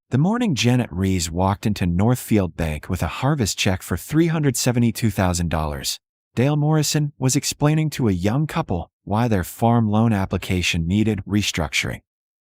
The morning Janet Reeves walked into Northfield Bank with a harvest check for $372,000, Dale Morrison was explaining to a young couple why their farm loan application needed restructuring.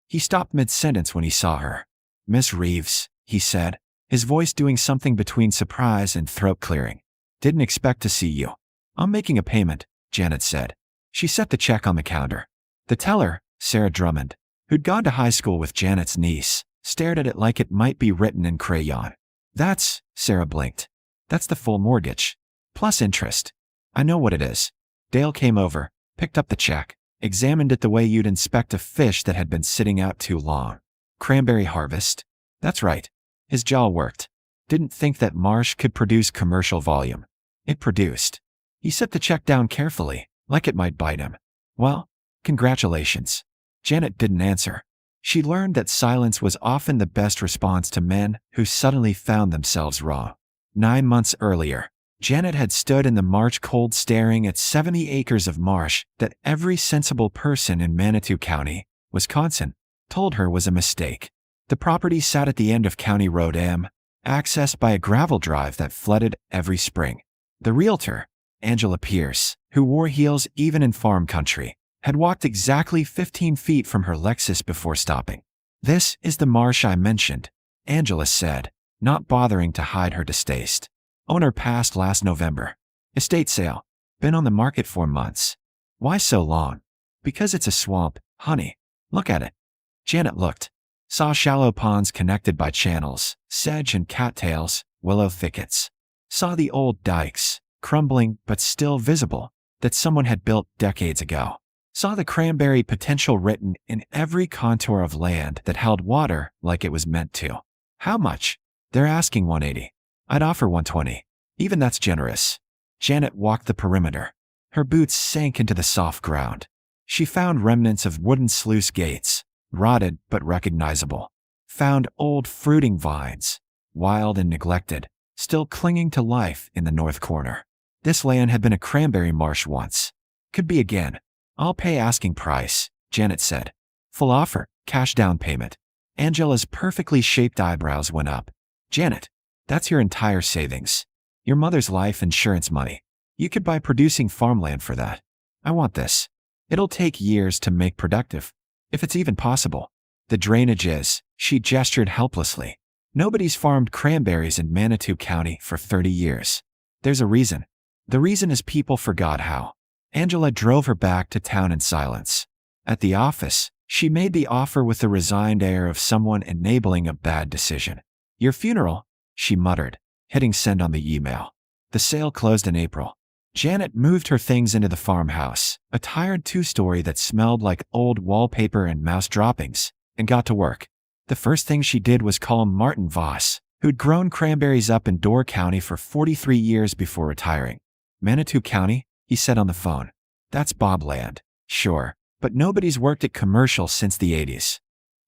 He stopped mid-sentence when he saw her. "Miss Reeves," he said, his voice doing something between surprise and throat clearing. "Didn't expect to see you." "I'm making a payment," Janet said. She set the check on the counter. The teller, Sarah Drummond, who'd gone to high school with Janet's niece, stared at it like it might be written in crayon. "That's," Sarah blinked. "That's the full mortgage. Plus interest." "I know what it is." Dale came over, picked up the check, examined it the way you'd inspect a fish that had been sitting out too long. "Cranberry harvest?" "That's right." His jaw worked. Didn't think that Marsh could produce commercial volume. It produced. He set the check down carefully, like it might bite him. "Well, congratulations." Janet didn't answer. She learned that silence was often the best response to men who suddenly found themselves wrong. 9 months earlier, Janet had stood in the March cold staring at 70 acres of marsh that every sensible person in Manitou County, Wisconsin, told her was a mistake. The property sat at the end of County Road M, accessed by a gravel drive that flooded every spring. The realtor, Angela Pierce, who wore heels even in farm country, had walked exactly 15 feet from her Lexus before stopping. "This is the marsh I mentioned," Angela said, not bothering to hide her distaste. "Owner passed last November. Estate sale. Been on the market for months." "Why so long?" "Because it's a swamp, honey. Look at it." Janet looked. Saw shallow ponds connected by channels, sedge and cattails, willow thickets. Saw the old dikes, crumbling but still visible, that someone had built decades ago. Saw the cranberry potential written in every contour of land that held water like it was meant to. "How much?" "They're asking $180. I'd offer $120. Even that's generous." Janet walked the perimeter. Her boots sank into the soft ground. She found remnants of wooden sluice gates, rotted but recognizable. Found old fruiting vines, wild and neglected, still clinging to life in the north corner. This land had been a cranberry marsh once. Could be again. "I'll pay asking price," Janet said. "Full offer, cash down payment." Angela's perfectly shaped eyebrows went up. "Janet, that's your entire savings. Your mother's life insurance money. You could buy producing farmland for that." "I want this. It'll take years to make productive, if it's even possible." "The drainage is," she gestured helplessly. "Nobody's farmed cranberries in Manitou County for 30 years. There's a reason. The reason is people forgot how." Angela drove her back to town in silence. At the office, she made the offer with the resigned air of someone enabling a bad decision. "Your funeral," she muttered, hitting send on the email. The sale closed in April. Janet moved her things into the farmhouse, a tired 2-story that smelled like old wallpaper and mouse droppings, and got to work. The first thing she did was call Martin Voss, who'd grown cranberries up in Door County for 43 years before retiring. "Manitou County?" he said on the phone. "That's bobland." "Sure, but nobody's worked at commercial since the 80s.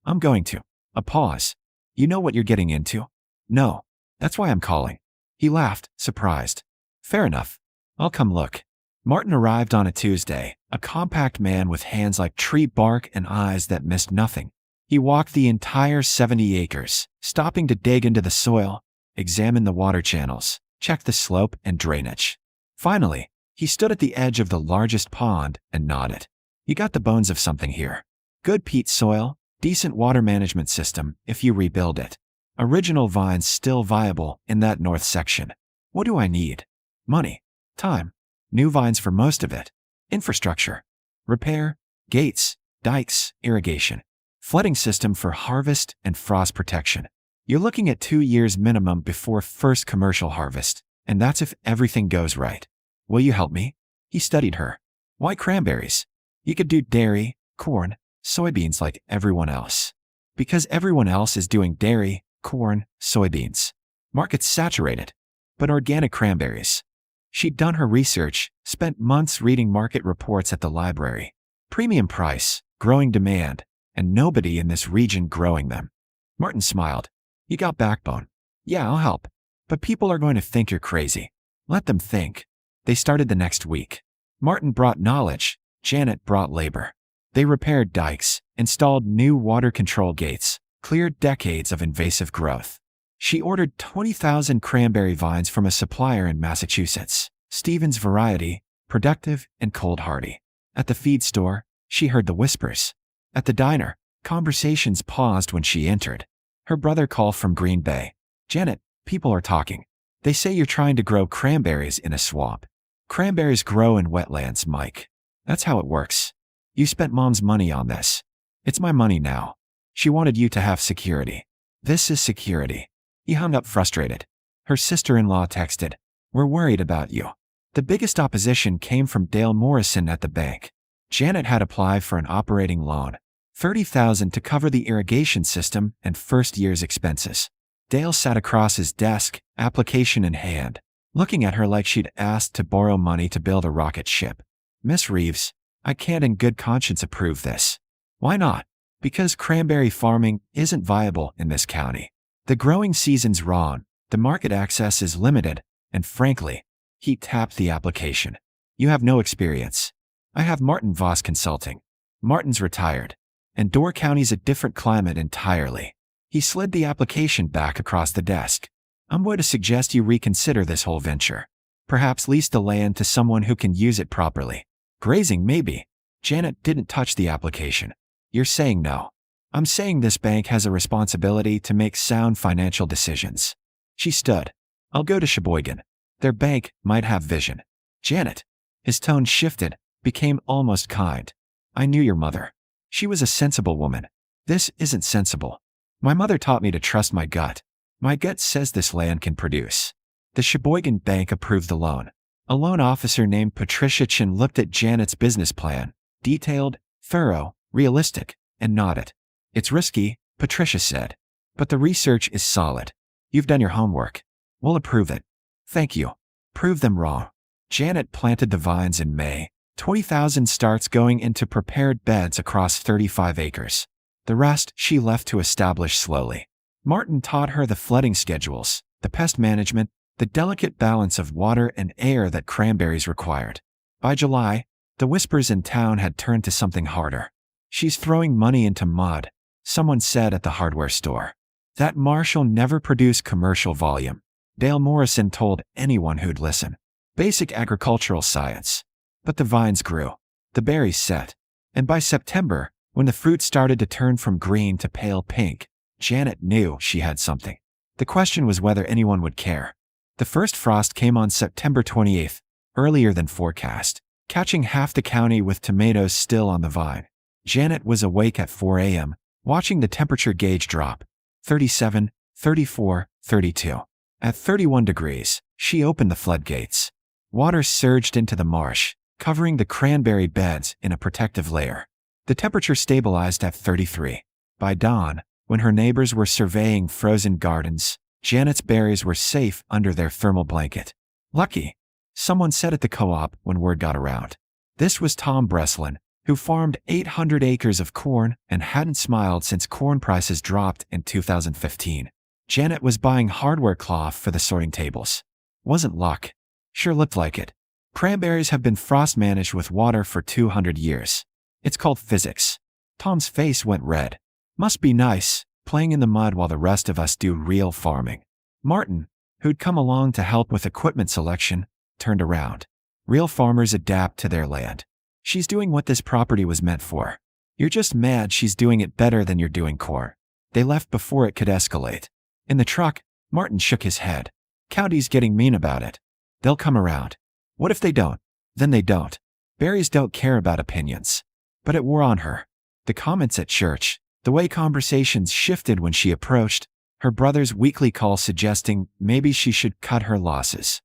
"I'm going to." A pause. "You know what you're getting into?" "No. That's why I'm calling." He laughed, surprised. "Fair enough. I'll come look." Martin arrived on a Tuesday, a compact man with hands like tree bark and eyes that missed nothing. He walked the entire 70 acres, stopping to dig into the soil, examine the water channels, check the slope and drainage. Finally, he stood at the edge of the largest pond and nodded. "You got the bones of something here. Good peat soil, decent water management system if you rebuild it. Original vines still viable in that north section. What do I need? Money. Time. New vines for most of it. Infrastructure. Repair. Gates. Dikes. Irrigation. Flooding system for harvest and frost protection. You're looking at 2 years minimum before first commercial harvest, and that's if everything goes right. Will you help me?" He studied her. "Why cranberries? You could do dairy, corn, soybeans like everyone else." "Because everyone else is doing dairy, corn, soybeans. Market's saturated. But organic cranberries." She'd done her research, spent months reading market reports at the library. Premium price, growing demand, and nobody in this region growing them. Martin smiled. "You got backbone." "Yeah, I'll help. But people are going to think you're crazy." "Let them think." They started the next week. Martin brought knowledge, Janet brought labor. They repaired dikes, installed new water control gates, cleared decades of invasive growth. She ordered 20,000 cranberry vines from a supplier in Massachusetts, Stevens variety, productive and cold hardy. At the feed store, she heard the whispers. At the diner, conversations paused when she entered. Her brother called from Green Bay. "Janet, people are talking. They say you're trying to grow cranberries in a swamp." "Cranberries grow in wetlands, Mike. That's how it works. You spent Mom's money on this. It's my money now. She wanted you to have security. This is security." He hung up frustrated. Her sister-in-law texted, "We're worried about you." The biggest opposition came from Dale Morrison at the bank. Janet had applied for an operating loan, $30,000 to cover the irrigation system and first year's expenses. Dale sat across his desk, application in hand, looking at her like she'd asked to borrow money to build a rocket ship. "Miss Reeves, I can't in good conscience approve this." "Why not?" "Because cranberry farming isn't viable in this county. The growing season's wrong, the market access is limited, and frankly," he tapped the application, "you have no experience. I have Martin Voss Consulting. Martin's retired, and Door County's a different climate entirely." He slid the application back across the desk. "I'm going to suggest you reconsider this whole venture. Perhaps lease the land to someone who can use it properly. Grazing, maybe." Janet didn't touch the application. "You're saying no." "I'm saying this bank has a responsibility to make sound financial decisions." She stood. "I'll go to Sheboygan. Their bank might have vision." "Janet." His tone shifted, became almost kind. "I knew your mother. She was a sensible woman. This isn't sensible. My mother taught me to trust my gut. My gut says this land can produce." The Sheboygan Bank approved the loan. A loan officer named Patricia Chin looked at Janet's business plan, detailed, thorough, realistic, and nodded. "It's risky," Patricia said, "but the research is solid. You've done your homework. We'll approve it." "Thank you." "Prove them wrong." Janet planted the vines in May. 20,000 starts going into prepared beds across 35 acres. The rest she left to establish slowly. Martin taught her the flooding schedules, the pest management, the delicate balance of water and air that cranberries required. By July, the whispers in town had turned to something harder. "She's throwing money into mud," someone said at the hardware store. "That Marsh'll never produce commercial volume," Dale Morrison told anyone who'd listen. "Basic agricultural science." But the vines grew. The berries set. And by September, when the fruit started to turn from green to pale pink, Janet knew she had something. The question was whether anyone would care. The first frost came on September 28th, earlier than forecast, catching half the county with tomatoes still on the vine. Janet was awake at 4 a.m., watching the temperature gauge drop. 37, 34, 32. At 31 degrees, she opened the floodgates. Water surged into the marsh, covering the cranberry beds in a protective layer. The temperature stabilized at 33. By dawn, when her neighbors were surveying frozen gardens, Janet's berries were safe under their thermal blanket. "Lucky," someone said at the co-op when word got around. This was Tom Breslin, who farmed 800 acres of corn and hadn't smiled since corn prices dropped in 2015. Janet was buying hardware cloth for the sorting tables. Wasn't luck. Sure looked like it. Cranberries have been frost managed with water for 200 years. It's called physics. Tom's face went red. "Must be nice, playing in the mud while the rest of us do real farming." Martin, who'd come along to help with equipment selection, turned around. "Real farmers adapt to their land. She's doing what this property was meant for. You're just mad she's doing it better than you're doing corn." They left before it could escalate. In the truck, Martin shook his head. "County's getting mean about it. They'll come around. What if they don't? Then they don't. Berries don't care about opinions." But it wore on her. The comments at church, the way conversations shifted when she approached, her brother's weekly call suggesting maybe she should cut her losses.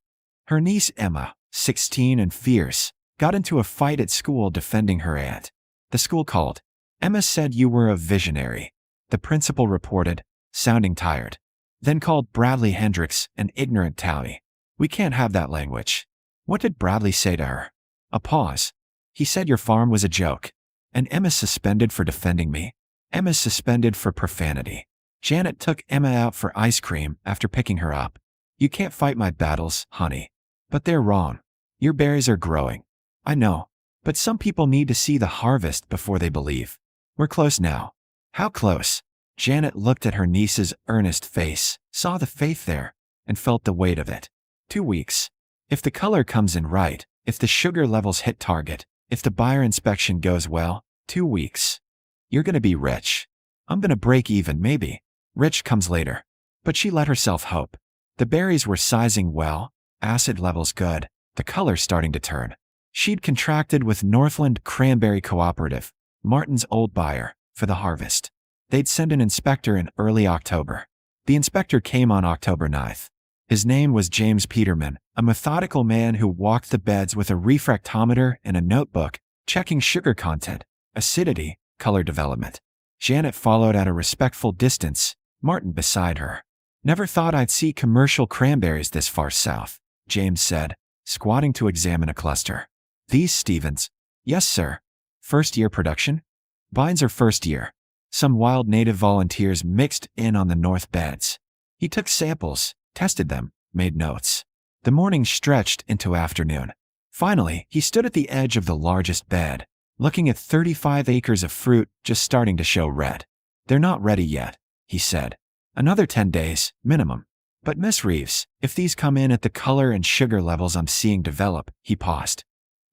Her niece Emma, 16 and fierce, got into a fight at school defending her aunt. The school called. "Emma said you were a visionary," the principal reported, sounding tired. Then called Bradley Hendricks an ignorant townie. "We can't have that language." "What did Bradley say to her?" A pause. "He said your farm was a joke." "And Emma's suspended for defending me?" "Emma's suspended for profanity." Janet took Emma out for ice cream after picking her up. "You can't fight my battles, honey." "But they're wrong. Your berries are growing." "I know. But some people need to see the harvest before they believe." "We're close now." "How close?" Janet looked at her niece's earnest face, saw the faith there, and felt the weight of it. 2 weeks. If the color comes in right, if the sugar levels hit target, if the buyer inspection goes well, 2 weeks. You're gonna be rich. I'm gonna break even maybe. Rich comes later. But she let herself hope. The berries were sizing well, acid levels good, the color starting to turn. She'd contracted with Northland Cranberry Cooperative, Martin's old buyer, for the harvest. They'd send an inspector in early October. The inspector came on October 9th. His name was James Peterman, a methodical man who walked the beds with a refractometer and a notebook, checking sugar content, acidity, color development. Janet followed at a respectful distance, Martin beside her. Never thought I'd see commercial cranberries this far south, James said, squatting to examine a cluster. These Stevens? Yes, sir. First year production? Vines are first year. Some wild native volunteers mixed in on the north beds. He took samples, tested them, made notes. The morning stretched into afternoon. Finally, he stood at the edge of the largest bed, looking at 35 acres of fruit just starting to show red. They're not ready yet, he said. Another 10 days, minimum. But Miss Reeves, if these come in at the color and sugar levels I'm seeing develop, he paused.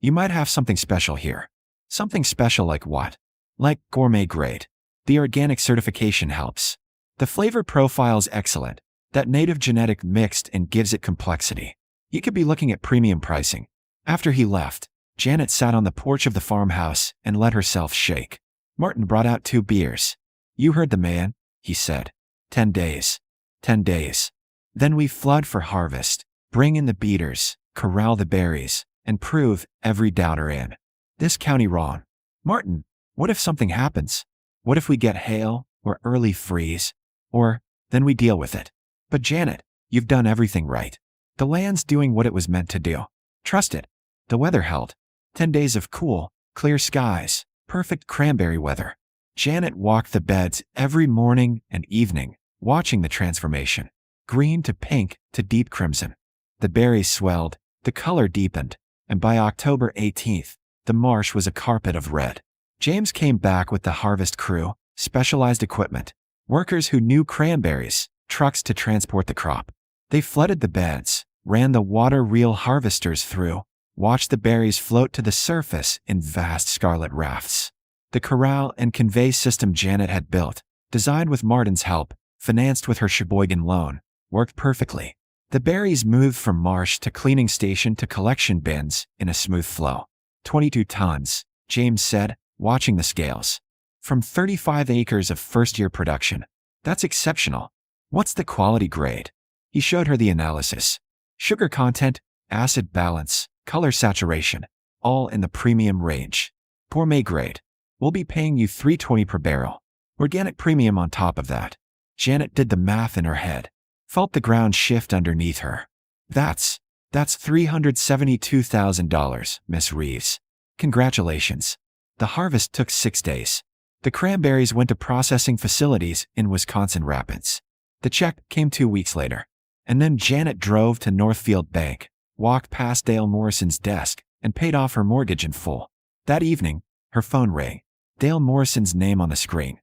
You might have something special here. Something special like what? Like gourmet grade. The organic certification helps. The flavor profile's excellent. That native genetic mixed and gives it complexity. You could be looking at premium pricing. After he left, Janet sat on the porch of the farmhouse and let herself shake. Martin brought out 2 beers. You heard the man, he said. 10 days. 10 days. Then we flood for harvest, bring in the beaters, corral the berries, and prove every doubter in. This county wrong. Martin, what if something happens? What if we get hail, or early freeze? Or, then we deal with it. But Janet, you've done everything right. The land's doing what it was meant to do. Trust it. The weather held. 10 days of cool, clear skies, perfect cranberry weather. Janet walked the beds every morning and evening, watching the transformation. Green to pink to deep crimson. The berries swelled, the color deepened, and by October 18th, the marsh was a carpet of red. James came back with the harvest crew, specialized equipment, workers who knew cranberries, trucks to transport the crop. They flooded the beds, ran the water reel harvesters through, watched the berries float to the surface in vast scarlet rafts. The corral and convey system Janet had built, designed with Martin's help, financed with her Sheboygan loan, worked perfectly. The berries moved from marsh to cleaning station to collection bins in a smooth flow. 22 tons, James said, watching the scales. From 35 acres of first-year production. That's exceptional. What's the quality grade? He showed her the analysis. Sugar content, acid balance, color saturation, all in the premium range. Gourmet grade. We'll be paying you $3.20 per barrel. Organic premium on top of that. Janet did the math in her head. Felt the ground shift underneath her. That's $372,000, Miss Reeves. Congratulations. The harvest took 6 days. The cranberries went to processing facilities in Wisconsin Rapids. The check came 2 weeks later. And then Janet drove to Northfield Bank, walked past Dale Morrison's desk, and paid off her mortgage in full. That evening, her phone rang. Dale Morrison's name on the screen.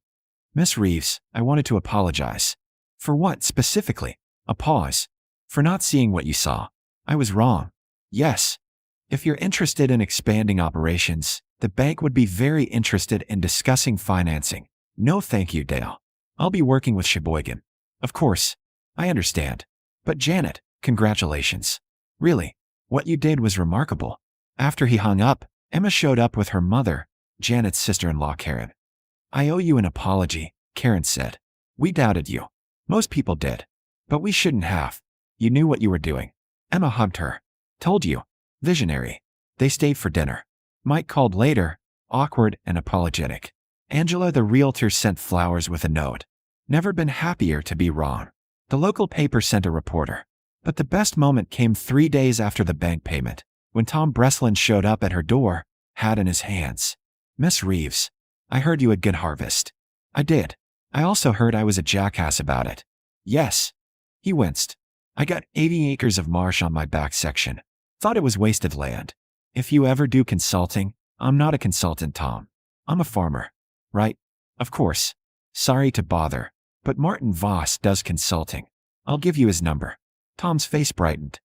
Miss Reeves, I wanted to apologize. For what, specifically? A pause. For not seeing what you saw. I was wrong. Yes. If you're interested in expanding operations, the bank would be very interested in discussing financing. No thank you, Dale. I'll be working with Sheboygan. Of course. I understand. But Janet, congratulations. Really, what you did was remarkable. After he hung up, Emma showed up with her mother, Janet's sister-in-law Karen. I owe you an apology, Karen said. We doubted you. Most people did. But we shouldn't have. You knew what you were doing. Emma hugged her. Told you. Visionary. They stayed for dinner. Mike called later, awkward and apologetic. Angela the realtor sent flowers with a note. Never been happier to be wrong. The local paper sent a reporter. But the best moment came 3 days after the bank payment, when Tom Breslin showed up at her door, hat in his hands. Miss Reeves, I heard you had good harvest. I did. I also heard I was a jackass about it. Yes. He winced. I got 80 acres of marsh on my back section. Thought it was wasted land. If you ever do consulting, I'm not a consultant, Tom. I'm a farmer. Right? Of course. Sorry to bother, But Martin Voss does consulting. I'll give you his number. Tom's face brightened.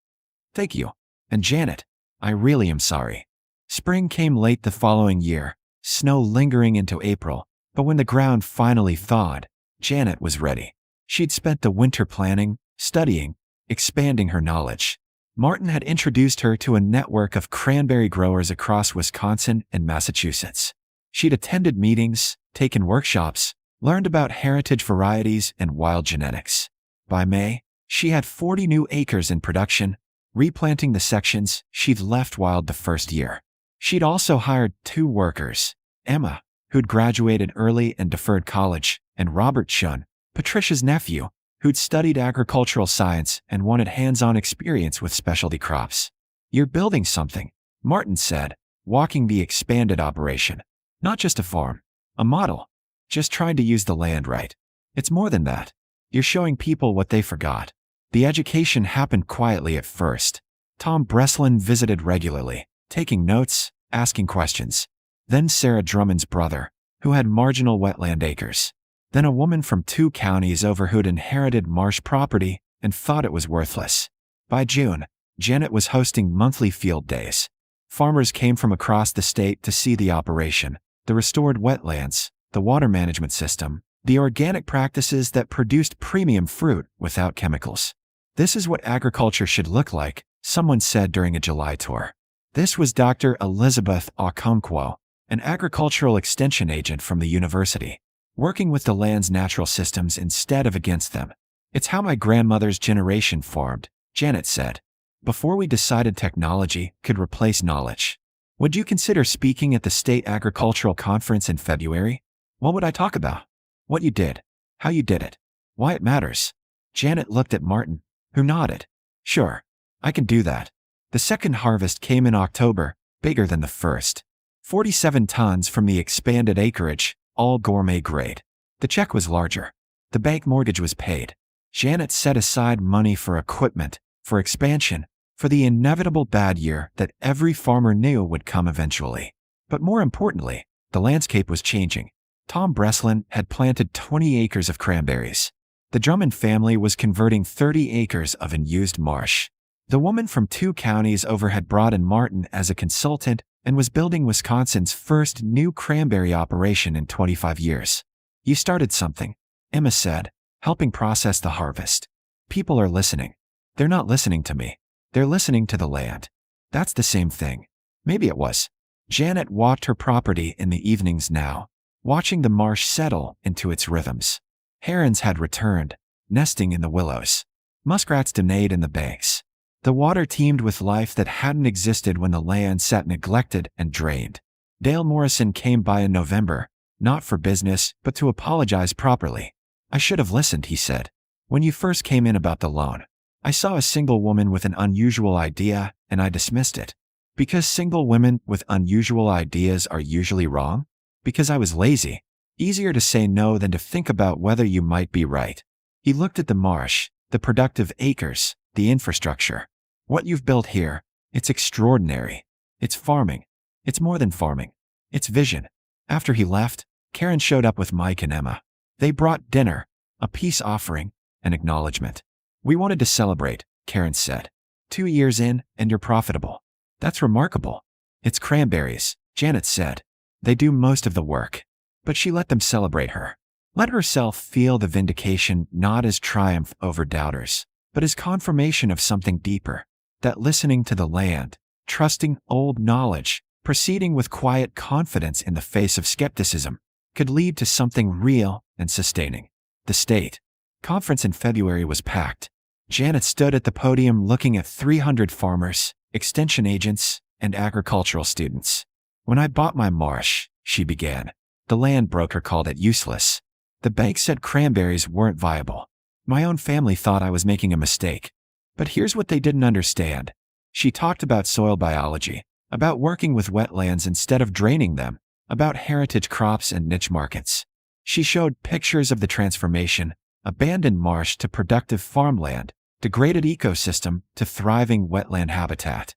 Thank you. And Janet, I really am sorry. Spring came late the following year, snow lingering into April, but when the ground finally thawed, Janet was ready. She'd spent the winter planning, studying, expanding her knowledge. Martin had introduced her to a network of cranberry growers across Wisconsin and Massachusetts. She'd attended meetings, taken workshops, learned about heritage varieties and wild genetics. By May, she had 40 new acres in production, replanting the sections she'd left wild the first year. She'd also hired 2 workers, Emma, who'd graduated early and deferred college, and Robert Chun, Patricia's nephew, who'd studied agricultural science and wanted hands-on experience with specialty crops. You're building something, Martin said, walking the expanded operation. Not just a farm, a model, just trying to use the land right. It's more than that. You're showing people what they forgot. The education happened quietly at first. Tom Breslin visited regularly, taking notes, asking questions. Then Sarah Drummond's brother, who had marginal wetland acres. Then a woman from 2 counties over who'd inherited Marsh property and thought it was worthless. By June, Janet was hosting monthly field days. Farmers came from across the state to see the operation, the restored wetlands, the water management system, the organic practices that produced premium fruit without chemicals. This is what agriculture should look like, someone said during a July tour. This was Dr. Elizabeth Okonkwo, an agricultural extension agent from the university, working with the land's natural systems instead of against them. It's how my grandmother's generation farmed, Janet said. Before we decided technology could replace knowledge. Would you consider speaking at the State Agricultural Conference in February? What would I talk about? What you did, how you did it, why it matters. Janet looked at Martin, who nodded. Sure, I can do that. The second harvest came in October, bigger than the first. 47 tons from the expanded acreage, all gourmet grade. The check was larger. The bank mortgage was paid. Janet set aside money for equipment, for expansion, for the inevitable bad year that every farmer knew would come eventually. But more importantly, the landscape was changing. Tom Breslin had planted 20 acres of cranberries. The Drummond family was converting 30 acres of unused marsh. The woman from 2 counties over had brought in Martin as a consultant and was building Wisconsin's first new cranberry operation in 25 years. You started something, Emma said, helping process the harvest. People are listening. They're not listening to me. They're listening to the land. That's the same thing. Maybe it was. Janet walked her property in the evenings now, watching the marsh settle into its rhythms. Herons had returned, nesting in the willows. Muskrats denayed in the banks. The water teemed with life that hadn't existed when the land sat neglected and drained. Dale Morrison came by in November, not for business, but to apologize properly. I should have listened, he said. When you first came in about the loan, I saw a single woman with an unusual idea, and I dismissed it. Because single women with unusual ideas are usually wrong? Because I was lazy. Easier to say no than to think about whether you might be right. He looked at the marsh, the productive acres, the infrastructure. What you've built here, it's extraordinary. It's farming. It's more than farming. It's vision. After he left, Karen showed up with Mike and Emma. They brought dinner, a peace offering, an acknowledgement. We wanted to celebrate, Karen said. 2 years in, and you're profitable. That's remarkable. It's cranberries, Janet said. They do most of the work. But she let them celebrate her. Let herself feel the vindication not as triumph over doubters, but as confirmation of something deeper. That listening to the land, trusting old knowledge, proceeding with quiet confidence in the face of skepticism, could lead to something real and sustaining. The state conference in February was packed. Janet stood at the podium looking at 300 farmers, extension agents, and agricultural students. When I bought my marsh, she began, the land broker called it useless. The bank said cranberries weren't viable. My own family thought I was making a mistake. But here's what they didn't understand. She talked about soil biology, about working with wetlands instead of draining them, about heritage crops and niche markets. She showed pictures of the transformation, abandoned marsh to productive farmland, degraded ecosystem to thriving wetland habitat.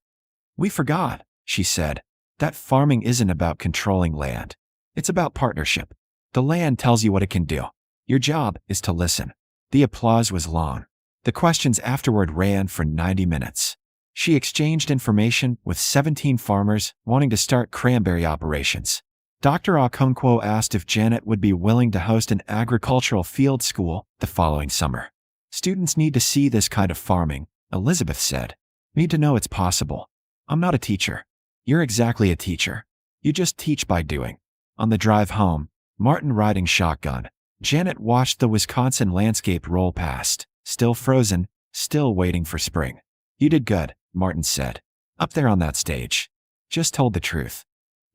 We forgot, she said, that farming isn't about controlling land. It's about partnership. The land tells you what it can do. Your job is to listen. The applause was long. The questions afterward ran for 90 minutes. She exchanged information with 17 farmers wanting to start cranberry operations. Dr. Okonkwo asked if Janet would be willing to host an agricultural field school the following summer. Students need to see this kind of farming, Elizabeth said. Need to know it's possible. I'm not a teacher. You're exactly a teacher. You just teach by doing. On the drive home, Martin riding shotgun, Janet watched the Wisconsin landscape roll past, still frozen, still waiting for spring. You did good, Martin said. Up there on that stage. Just told the truth.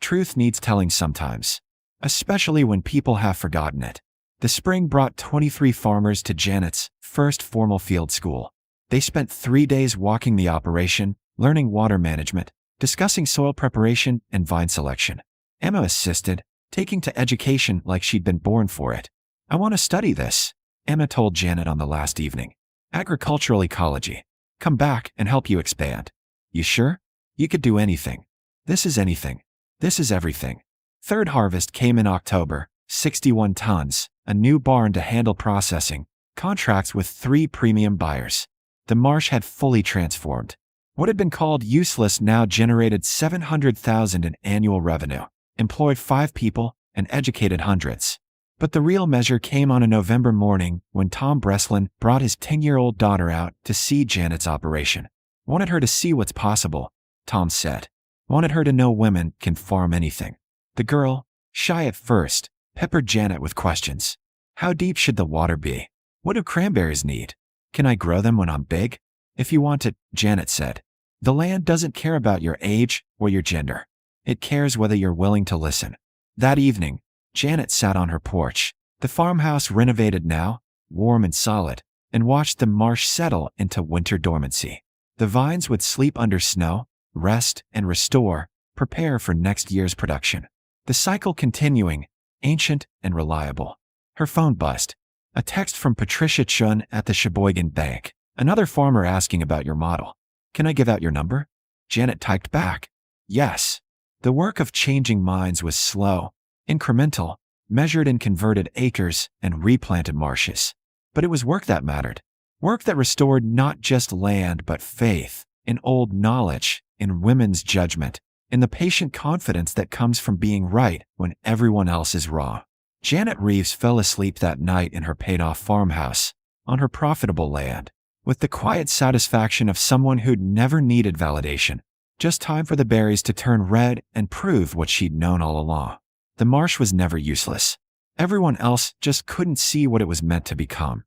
Truth needs telling sometimes, especially when people have forgotten it. The spring brought 23 farmers to Janet's first formal field school. They spent 3 days walking the operation, learning water management, discussing soil preparation and vine selection. Emma assisted, taking to education like she'd been born for it. I want to study this, Emma told Janet on the last evening. Agricultural ecology. Come back and help you expand. You sure? You could do anything. This is anything. This is everything. Third harvest came in October, 61 tons, a new barn to handle processing, contracts with 3 premium buyers. The Marsh had fully transformed. What had been called useless now generated $700,000 in annual revenue, employed 5 people, and educated hundreds. But the real measure came on a November morning when Tom Breslin brought his 10-year-old daughter out to see Janet's operation. Wanted her to see what's possible, Tom said. Wanted her to know women can farm anything. The girl, shy at first, peppered Janet with questions. How deep should the water be? What do cranberries need? Can I grow them when I'm big? If you want it, Janet said. The land doesn't care about your age or your gender. It cares whether you're willing to listen. That evening, Janet sat on her porch, the farmhouse renovated now, warm and solid, and watched the marsh settle into winter dormancy. The vines would sleep under snow, rest and restore, prepare for next year's production. The cycle continuing, ancient and reliable. Her phone buzzed. A text from Patricia Chun at the Sheboygan Bank. Another farmer asking about your model. Can I give out your number? Janet typed back. Yes. The work of changing minds was slow, incremental, measured in converted acres and replanted marshes. But it was work that mattered. Work that restored not just land but faith, in old knowledge, in women's judgment, in the patient confidence that comes from being right when everyone else is wrong. Janet Reeves fell asleep that night in her paid-off farmhouse, on her profitable land, with the quiet satisfaction of someone who'd never needed validation. Just time for the berries to turn red and prove what she'd known all along. The marsh was never useless. Everyone else just couldn't see what it was meant to become.